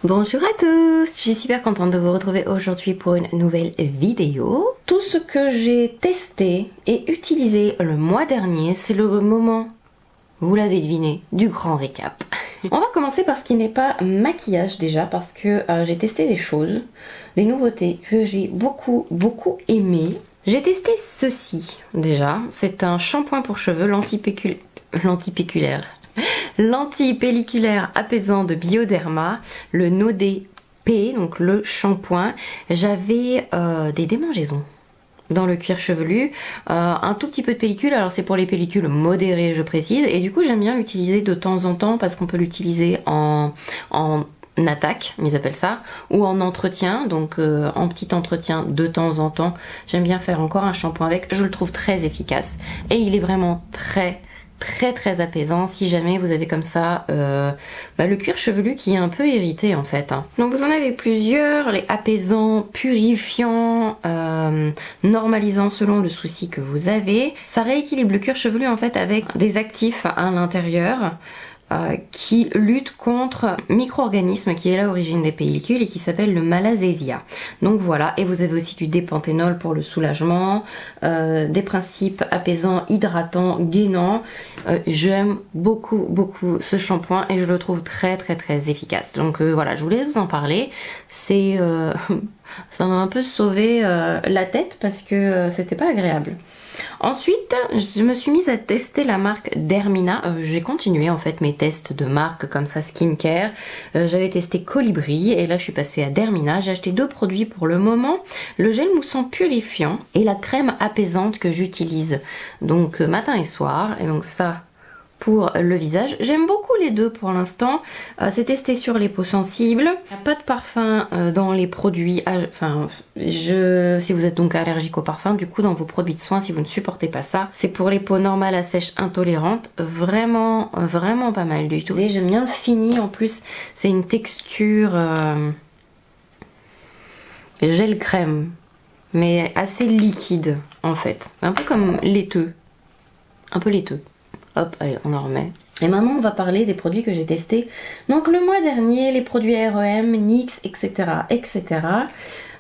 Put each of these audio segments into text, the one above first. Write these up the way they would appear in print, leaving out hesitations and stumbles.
Bonjour à tous, je suis super contente de vous retrouver aujourd'hui pour une nouvelle vidéo. Tout ce que j'ai testé et utilisé le mois dernier, c'est le moment, vous l'avez deviné, du grand récap. On va commencer par ce qui n'est pas maquillage déjà, parce que j'ai testé des choses, des nouveautés que j'ai beaucoup aimé. J'ai testé ceci déjà, c'est un shampoing pour cheveux l'anti-pelliculaire apaisant de Bioderma, le Nodé P, donc le shampoing. J'avais des démangeaisons dans le cuir chevelu, un tout petit peu de pellicule, alors c'est pour les pellicules modérées je précise, et du coup j'aime bien l'utiliser de temps en temps parce qu'on peut l'utiliser en attaque, ils appellent ça, ou en entretien, donc en petit entretien de temps en temps. J'aime bien faire encore un shampoing avec, je le trouve très efficace et il est vraiment très apaisant si jamais vous avez comme ça le cuir chevelu qui est un peu irrité en fait. Donc vous en avez plusieurs, les apaisants, purifiants, normalisants selon le souci que vous avez. Ça rééquilibre le cuir chevelu en fait avec des actifs à l'intérieur qui lutte contre micro-organisme qui est à l'origine des pellicules et qui s'appelle le Malassezia. Donc voilà, et vous avez aussi du dépanthénol pour le soulagement, des principes apaisants, hydratants, gainants. J'aime beaucoup ce shampoing et je le trouve très efficace. Donc voilà, je voulais vous en parler. C'est ça m'a un peu sauvé la tête parce que c'était pas agréable. Ensuite, je me suis mise à tester la marque Dermina. J'ai continué en fait mes tests de marques comme ça skincare. J'avais testé Colibri et là je suis passée à Dermina. J'ai acheté deux produits pour le moment. Le gel moussant purifiant et la crème apaisante que j'utilise donc matin et soir. Et donc ça pour le visage. J'aime beaucoup les deux pour l'instant. C'est testé sur les peaux sensibles. Il n'y a pas de parfum dans les produits. Si vous êtes donc allergique au parfum, du coup dans vos produits de soins, si vous ne supportez pas ça, c'est pour les peaux normales à sèche intolérantes. Vraiment pas mal du tout. Et j'aime bien le fini. En plus, c'est une texture gel crème, mais assez liquide en fait. Un peu comme laiteux. Un peu laiteux. Hop, allez, on en remet. Et maintenant, on va parler des produits que j'ai testés. Donc, le mois dernier, les produits REM, NYX, etc.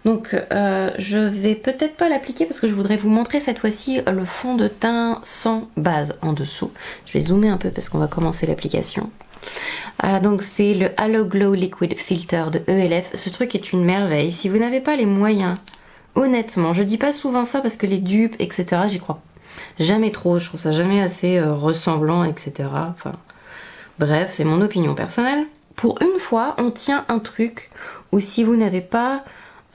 Donc, je vais peut-être pas l'appliquer parce que je voudrais vous montrer cette fois-ci le fond de teint sans base en dessous. Je vais zoomer un peu parce qu'on va commencer l'application. Donc, c'est le Halo Glow Liquid Filter de ELF. Ce truc est une merveille. Si vous n'avez pas les moyens, honnêtement, je dis pas souvent ça parce que les dupes, etc., j'y crois jamais trop, je trouve ça jamais assez ressemblant, etc. Enfin, bref, c'est mon opinion personnelle. Pour une fois, on tient un truc où si vous n'avez pas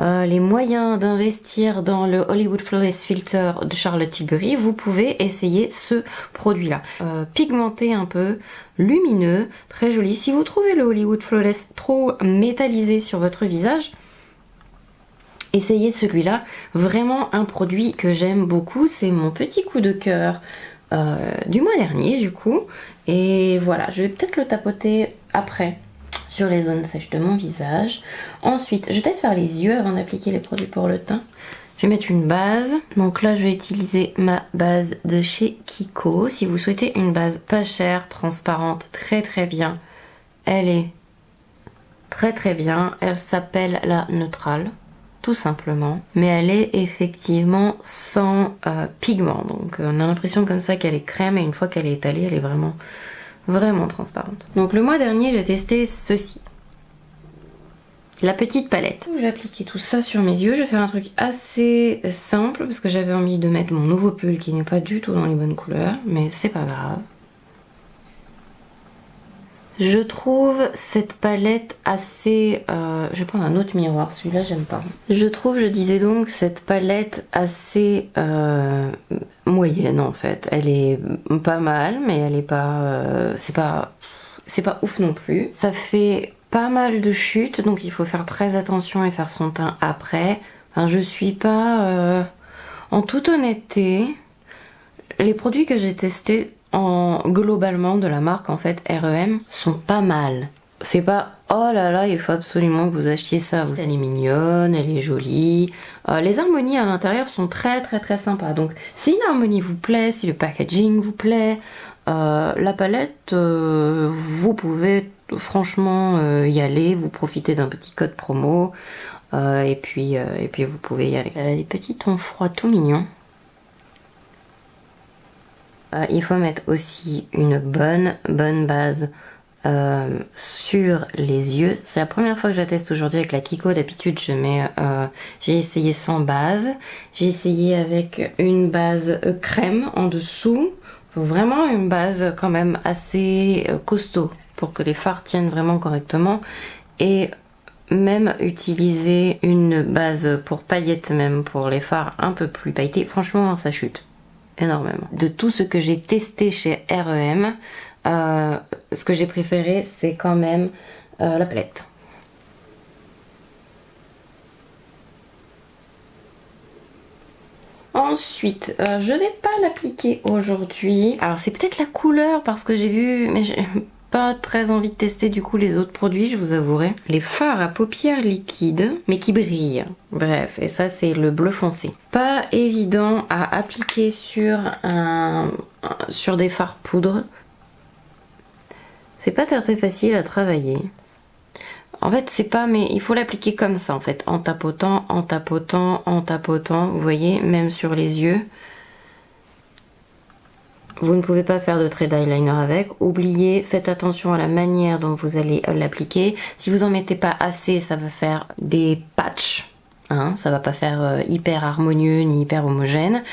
les moyens d'investir dans le Hollywood Flawless Filter de Charlotte Tilbury, vous pouvez essayer ce produit-là. Pigmenté un peu, lumineux, très joli. Si vous trouvez le Hollywood Flawless trop métallisé sur votre visage, essayez celui-là, vraiment un produit que j'aime beaucoup, c'est mon petit coup de cœur du mois dernier du coup, et voilà, je vais peut-être le tapoter après sur les zones sèches de mon visage. Ensuite, je vais peut-être faire les yeux avant d'appliquer les produits pour le teint. Je vais mettre une base, donc là je vais utiliser ma base de chez Kiko. Si vous souhaitez une base pas chère, transparente, très bien, elle est très bien, elle s'appelle la Neutrale. Tout simplement, mais elle est effectivement sans pigment, donc on a l'impression comme ça qu'elle est crème et une fois qu'elle est étalée elle est vraiment transparente. Donc le mois dernier j'ai testé ceci, la petite palette. Je vais appliquer tout ça sur mes yeux. Je vais faire un truc assez simple parce que j'avais envie de mettre mon nouveau pull qui n'est pas du tout dans les bonnes couleurs, mais c'est pas grave. Je trouve cette palette assez... je vais prendre un autre miroir, celui-là j'aime pas. Je disais donc, cette palette assez moyenne en fait. Elle est pas mal, mais elle est pas... c'est pas ouf non plus. Ça fait pas mal de chutes, donc il faut faire très attention et faire son teint après. Enfin, je suis pas... En toute honnêteté, les produits que j'ai testés globalement de la marque en fait REM sont pas mal. c'est pas oh là là, il faut absolument que vous achetiez ça. Elle est mignonne, elle est jolie. Les harmonies à l'intérieur sont très très très sympas. Donc si une harmonie vous plaît, si le packaging vous plaît, la palette, vous pouvez franchement y aller. Vous profitez d'un petit code promo et puis vous pouvez y aller. Elle a des petits tons froids tout mignons. Il faut mettre aussi une bonne base sur les yeux. C'est la première fois que je la teste aujourd'hui avec la Kiko. D'habitude j'ai essayé sans base, j'ai essayé avec une base crème en dessous. Faut vraiment une base quand même assez costaud pour que les fards tiennent vraiment correctement, et même utiliser une base pour paillettes, même pour les fards un peu plus pailletés. Franchement ça chute énormément. De tout ce que j'ai testé chez REM, ce que j'ai préféré, c'est quand même la palette. Ensuite, je vais pas l'appliquer aujourd'hui. Alors c'est peut-être la couleur parce que j'ai vu, mais j'ai pas très envie de tester du coup les autres produits, je vous avouerai. Les fards à paupières liquides, mais qui brillent. Bref, et ça c'est le bleu foncé. Pas évident à appliquer sur des fards poudre. C'est pas très facile à travailler. En fait, c'est pas, mais il faut l'appliquer comme ça, en fait, en tapotant, en tapotant, en tapotant. Vous voyez, même sur les yeux. Vous ne pouvez pas faire de trait d'eyeliner avec. Oubliez, faites attention à la manière dont vous allez l'appliquer. Si vous en mettez pas assez, ça va faire des patchs. Hein, ça va pas faire hyper harmonieux ni hyper homogène.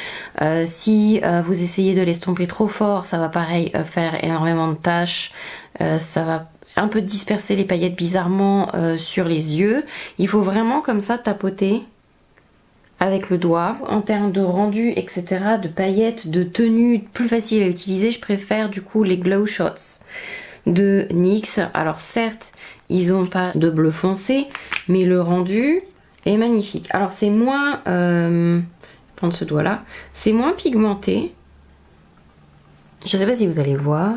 Si vous essayez de l'estomper trop fort, ça va pareil faire énormément de taches. Ça va un peu disperser les paillettes bizarrement sur les yeux. Il faut vraiment comme ça tapoter avec le doigt. En termes de rendu, etc., de paillettes, de tenue plus facile à utiliser, je préfère du coup les Glow Shots de NYX. Alors certes, ils n'ont pas de bleu foncé, mais le rendu est magnifique. Alors c'est moins, prendre ce doigt là, c'est moins pigmenté. Je sais pas si vous allez voir.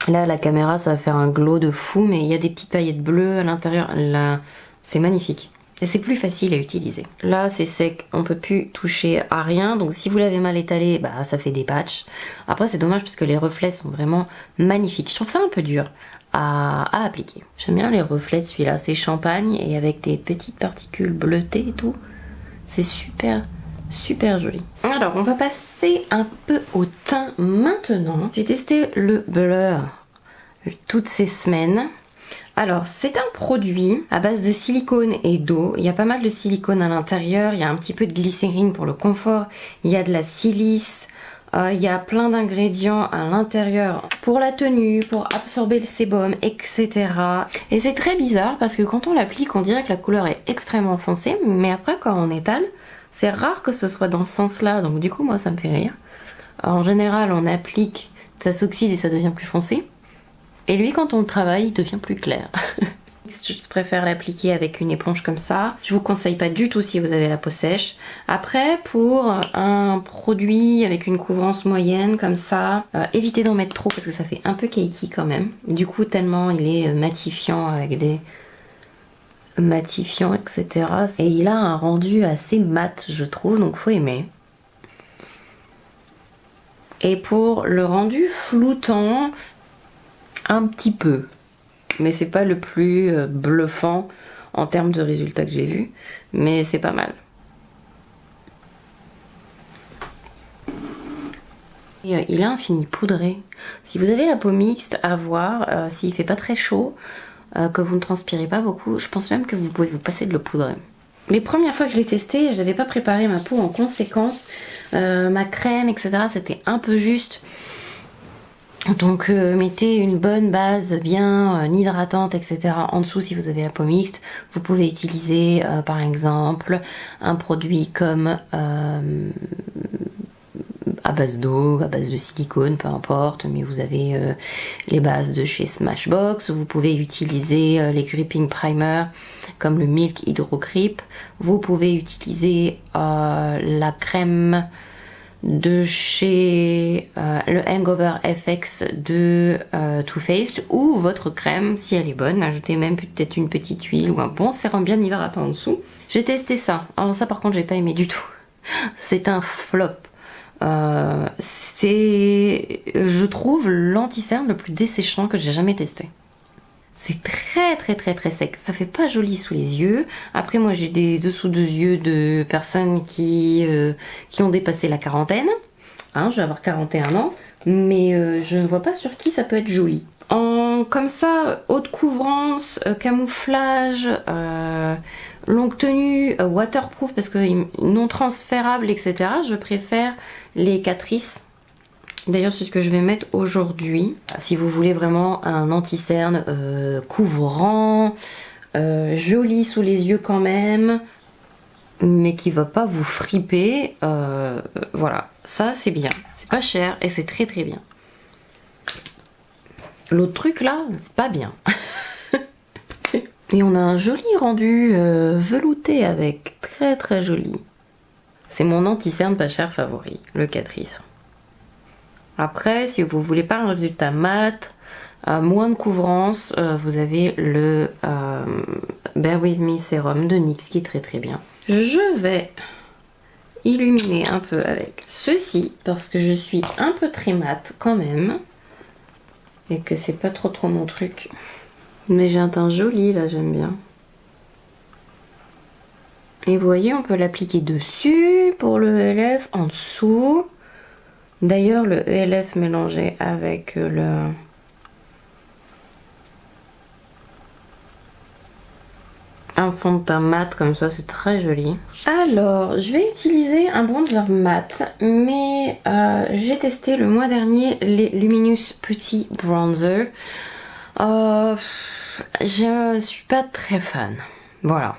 Là la caméra ça va faire un glow de fou, mais il y a des petites paillettes bleues à l'intérieur. Là c'est magnifique. Et c'est plus facile à utiliser. Là c'est sec, on peut plus toucher à rien, donc si vous l'avez mal étalé, bah ça fait des patchs. Après c'est dommage parce que les reflets sont vraiment magnifiques. Je trouve ça un peu dur à appliquer. J'aime bien les reflets de celui-là, c'est champagne et avec des petites particules bleutées et tout. C'est super joli. Alors on va passer un peu au teint maintenant. J'ai testé le blur toutes ces semaines. Alors c'est un produit à base de silicone et d'eau. Il y a pas mal de silicone à l'intérieur, il y a un petit peu de glycérine pour le confort, il y a de la silice, il y a plein d'ingrédients à l'intérieur pour la tenue, pour absorber le sébum, etc. Et c'est très bizarre parce que quand on l'applique, on dirait que la couleur est extrêmement foncée, mais après quand on étale, c'est rare que ce soit dans ce sens-là, donc du coup moi ça me fait rire. Alors, en général on applique, ça s'oxyde et ça devient plus foncé. Et lui quand on le travaille il devient plus clair. Je préfère l'appliquer avec une éponge comme ça. Je vous conseille pas du tout si vous avez la peau sèche. Après pour un produit avec une couvrance moyenne comme ça, évitez d'en mettre trop parce que ça fait un peu cakey quand même. Du coup tellement il est matifiant avec des matifiants etc. Et il a un rendu assez mat je trouve, donc faut aimer. Et pour le rendu floutant, un petit peu. Mais c'est pas le plus bluffant en termes de résultats que j'ai vu, mais c'est pas mal. Et, il a un fini poudré. Si vous avez la peau mixte, à voir, s'il fait pas très chaud, que vous ne transpirez pas beaucoup, je pense même que vous pouvez vous passer de l'eau poudrée. Les premières fois que je l'ai testé, je n'avais pas préparé ma peau en conséquence. Ma crème, etc., c'était un peu juste. Donc mettez une bonne base bien hydratante etc. en dessous si vous avez la peau mixte. Vous pouvez utiliser par exemple un produit comme à base d'eau, à base de silicone, peu importe, mais vous avez les bases de chez Smashbox. Vous pouvez utiliser les gripping primers comme le Milk Hydro Grip. Vous pouvez utiliser la crème de chez le Hangover FX de Too Faced, ou votre crème si elle est bonne. Ajoutez même peut-être une petite huile ou un bon sérum bien hydratant en dessous. J'ai testé ça. Alors ça par contre j'ai pas aimé du tout. C'est un flop. C'est, je trouve, l'anti-cerne le plus desséchant que j'ai jamais testé. C'est très sec, ça fait pas joli sous les yeux. Après moi j'ai des dessous de yeux de personnes qui ont dépassé la quarantaine. Hein, je vais avoir 41 ans, mais je ne vois pas sur qui ça peut être joli. Comme ça, haute couvrance, camouflage, longue tenue, waterproof parce que non transférable, etc. Je préfère les Catrice. D'ailleurs, c'est ce que je vais mettre aujourd'hui. Si vous voulez vraiment un anti-cerne couvrant, joli sous les yeux quand même, mais qui va pas vous friper, voilà, ça c'est bien. C'est pas cher et c'est très bien. L'autre truc là, c'est pas bien. Et on a un joli rendu velouté avec, très joli. C'est mon anti-cerne pas cher favori, le Catrice. Après, si vous voulez pas un résultat mat, moins de couvrance, vous avez le Bear With Me Sérum de NYX qui est très bien. Je vais illuminer un peu avec ceci parce que je suis un peu très mat quand même et que c'est pas trop mon truc. Mais j'ai un teint joli là, j'aime bien. Et vous voyez, on peut l'appliquer dessus pour le ELF, en dessous. D'ailleurs, le ELF mélangé avec un fond de teint mat comme ça, c'est très joli. Alors, je vais utiliser un bronzer mat, mais j'ai testé le mois dernier les Luminous Petit Bronzer. Je suis pas très fan. Voilà.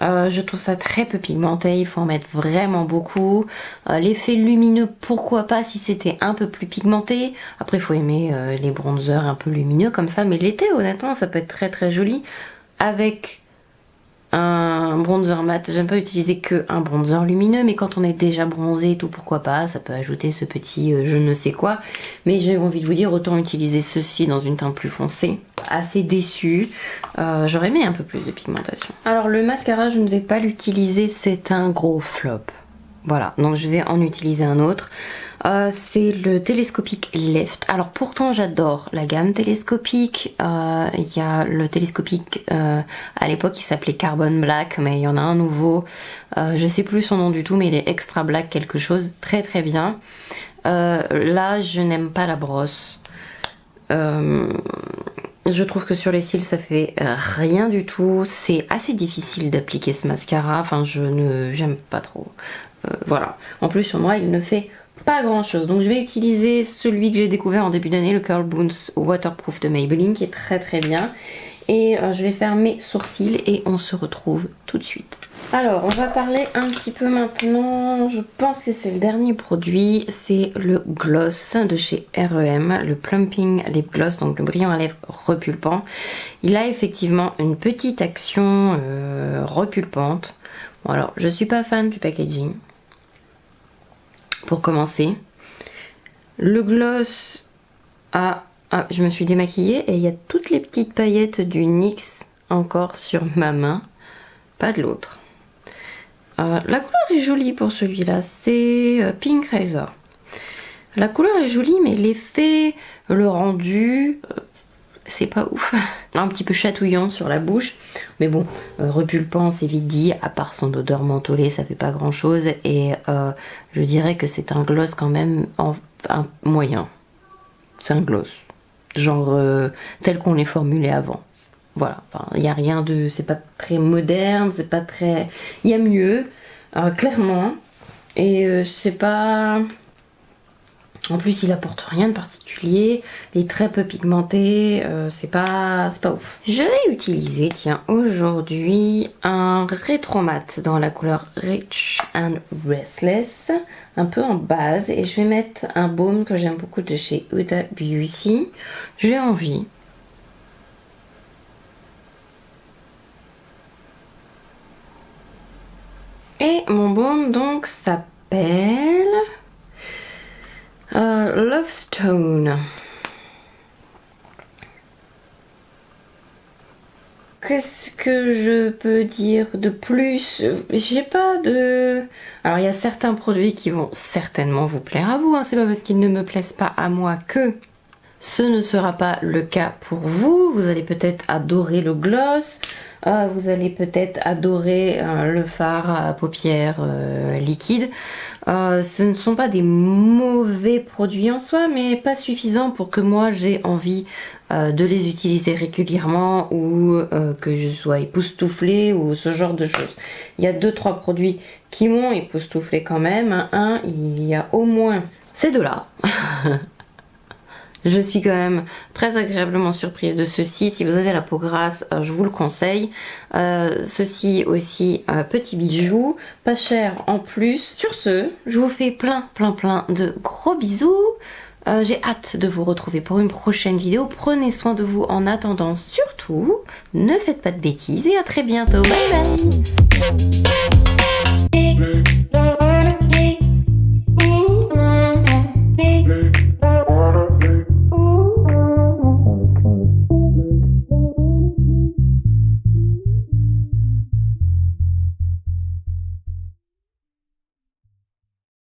Je trouve ça très peu pigmenté, il faut en mettre vraiment beaucoup. L'effet lumineux, pourquoi pas si c'était un peu plus pigmenté. Après il faut aimer les bronzers un peu lumineux comme ça, mais l'été honnêtement ça peut être très joli avec un bronzer mat. J'aime pas utiliser que un bronzer lumineux, mais quand on est déjà bronzé et tout, pourquoi pas, ça peut ajouter ce petit je ne sais quoi. Mais j'ai envie de vous dire, autant utiliser ceci dans une teinte plus foncée. Assez déçue, j'aurais aimé un peu plus de pigmentation. Alors le mascara, je ne vais pas l'utiliser, c'est un gros flop. Voilà, donc je vais en utiliser un autre. C'est le télescopique Left. Alors pourtant j'adore la gamme télescopique. Il y a le télescopique à l'époque il s'appelait Carbon Black, mais il y en a un nouveau. Je sais plus son nom du tout, mais il est extra black quelque chose, très bien. Là je n'aime pas la brosse. Je trouve que sur les cils ça fait rien du tout. C'est assez difficile d'appliquer ce mascara. Enfin j'aime pas trop. Voilà. En plus sur moi il ne fait pas grand chose. Donc je vais utiliser celui que j'ai découvert en début d'année, le Curl Bones Waterproof de Maybelline, qui est très bien. Et je vais faire mes sourcils et on se retrouve tout de suite. Alors on va parler un petit peu maintenant, je pense que c'est le dernier produit, c'est le gloss de chez REM, le Plumping Lip Gloss, donc le brillant à lèvres repulpant. Il a effectivement une petite action repulpante. Bon alors je suis pas fan du packaging. Pour commencer, le gloss a... Ah, je me suis démaquillée et il y a toutes les petites paillettes du NYX encore sur ma main, pas de l'autre. La couleur est jolie pour celui-là, c'est Pink Razor. La couleur est jolie, mais l'effet, le rendu, c'est pas ouf. Un petit peu chatouillant sur la bouche, mais bon, repulpant c'est vite dit, à part son odeur mentholée ça fait pas grand chose, et je dirais que c'est un gloss quand même un moyen. C'est un gloss, genre tel qu'on les formulait avant. Voilà, il n'y a rien de... c'est pas très moderne, c'est pas très... Il y a mieux, clairement, et c'est pas... En plus, il apporte rien de particulier, il est très peu pigmenté, c'est pas ouf. Je vais utiliser, tiens, aujourd'hui, un rétro mat dans la couleur Rich and Restless, un peu en base, et je vais mettre un baume que j'aime beaucoup de chez Huda Beauty. J'ai envie. Et mon baume, donc, s'appelle... Love Stone. Qu'est-ce que je peux dire de plus? J'ai pas de... Alors il y a certains produits qui vont certainement vous plaire à vous, hein. C'est pas parce qu'ils ne me plaisent pas à moi que ce ne sera pas le cas pour vous. Vous allez peut-être adorer le gloss, vous allez peut-être adorer le fard à paupières liquide. Ce ne sont pas des mauvais produits en soi, mais pas suffisants pour que moi j'ai envie de les utiliser régulièrement ou que je sois époustouflée ou ce genre de choses. Il y a 2-3 produits qui m'ont époustouflée quand même. Un, il y a au moins ces deux-là. Je suis quand même très agréablement surprise de ceci. Si vous avez la peau grasse, je vous le conseille. Ceci aussi, petit bijou, pas cher en plus. Sur ce, je vous fais plein de gros bisous. J'ai hâte de vous retrouver pour une prochaine vidéo. Prenez soin de vous en attendant. Surtout, ne faites pas de bêtises et à très bientôt. Bye bye.